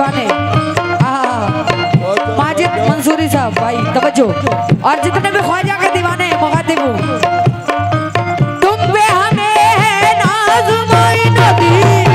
दीवाने माजिद मंसूरी साहब भाई तवज्जो, और जितने भी ख्वाजा के दीवाने मुखातिब हूँ, तुम पे हमें है नाज़ मोइनुद्दीन,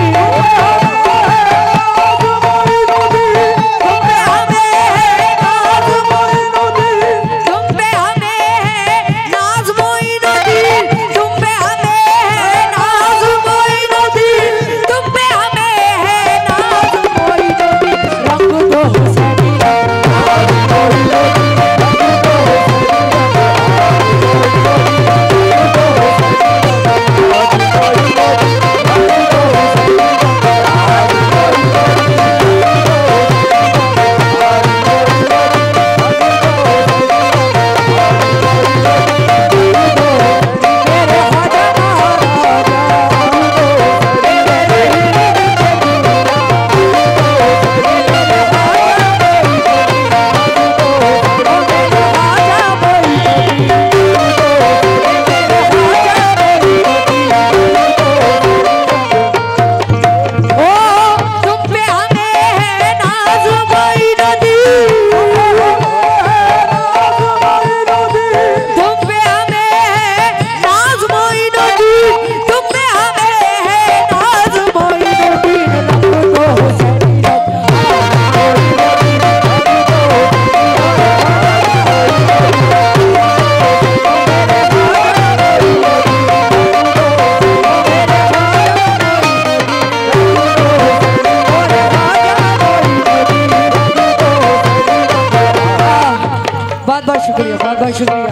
बहुत बहुत शुक्रिया।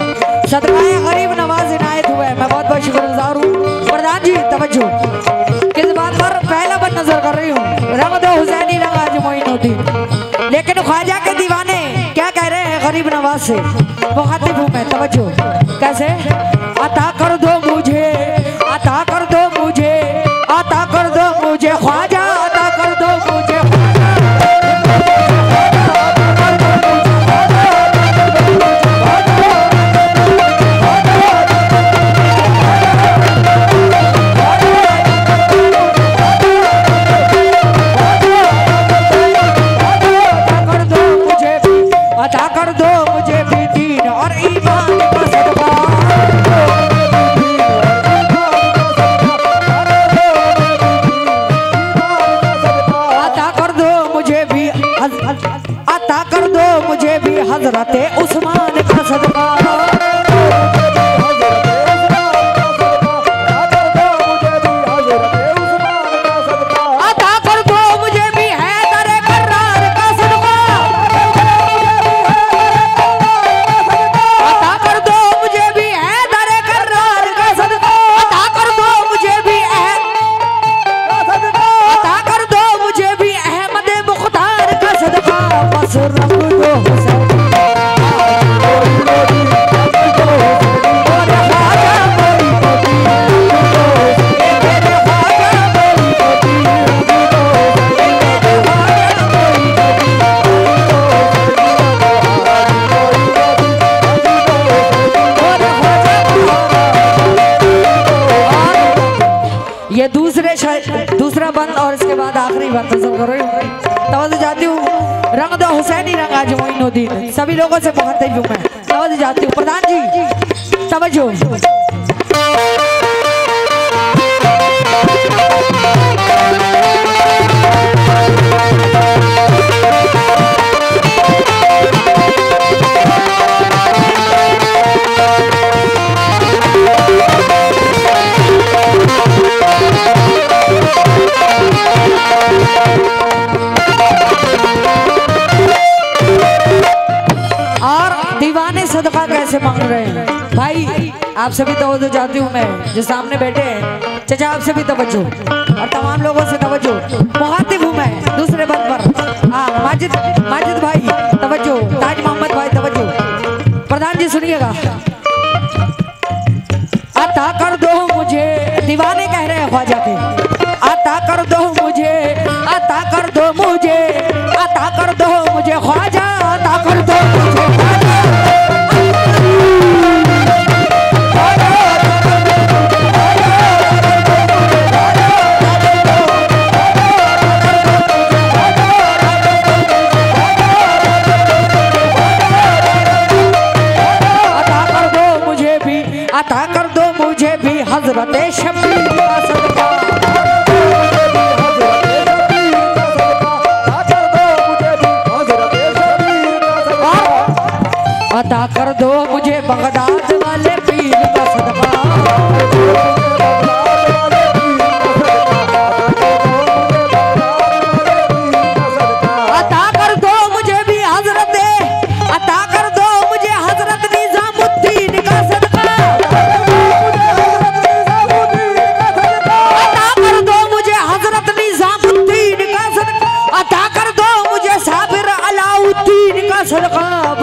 सदकाए गरीब नवाज इनायत हुआ है, मैं बहुत बहुत शुक्रगुजार हूँ। प्रधान जी तवज्जो, किस बात पर पहला बन नजर कर रही हूँ, रंग दो हुसैनी रंग आज मोइनुद्दीन, लेकिन ख्वाजा के दीवाने क्या कह रहे हैं गरीब नवाज से, मुखातिब हूँ मैं तवज्जो। कैसे? अता कर दो मुझे, अता कर दो मुझे, अता कर दो मुझे ख्वाजा, अता कर दो मुझे हज़रते उस्मान का सदका, अता कर दो मुझे भी हैदर कर्रार का सदका, अता कर दो मुझे भी हैदर कर्रार का सदका, अता कर दो मुझे भी अता कर दो मुझे भी अहमद मुख्तार का सदका, बस रंग दो ये दूसरा बंद और इसके बाद आखिरी बंद तवज्जो जाती हूँ। रंग दो हुसैनी रंग आज मोइनुद्दीन, सभी लोगों से मुखातिब हूँ मैं, तवज्जो जाती हूँ। प्रधान जी तवज्जो, दीवाने सदका कैसे मांग रहे हैं भाई, आपसे भी तवज्जो चाहती हूँ मैं, जो सामने बैठे हैं चाचा आपसे भी तवज्जो, और तमाम लोगों से तवज्जो। मुखातिब हूँ मैं दूसरे बंद पर, हाँ माजिद भाई तवज्जो, ताज मोहम्मद भाई तवज्जो। प्रधान जी सुनिएगा, अता कर दो मुझे, दीवाने कह रहे हैं ख्वाजा के, अता कर दो मुझे, अता कर दो मुझे, अता कर दो मुझे ख्वाजा, अता कर दो मुझे ख्वाजा।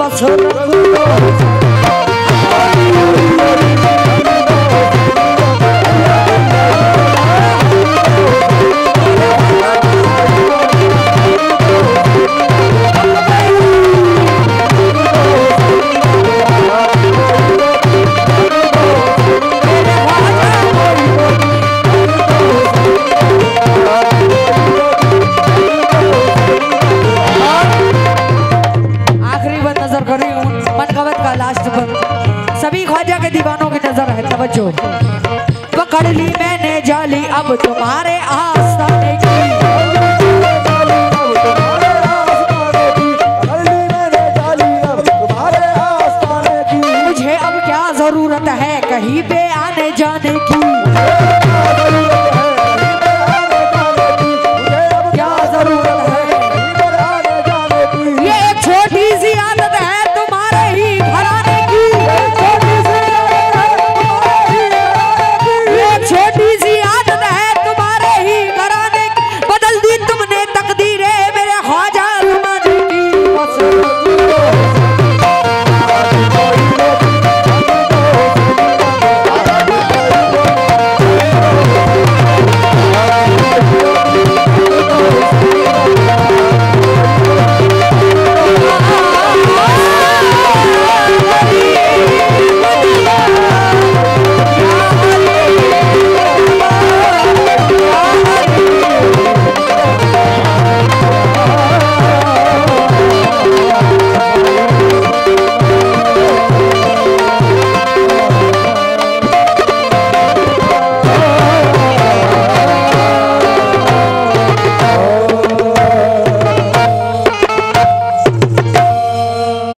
बस रंग लास्ट पर सभी ख्वाजा के दीवानों की नजर है, तवज्जो। पकड़ ली मैंने जाली अब तुम्हारे आ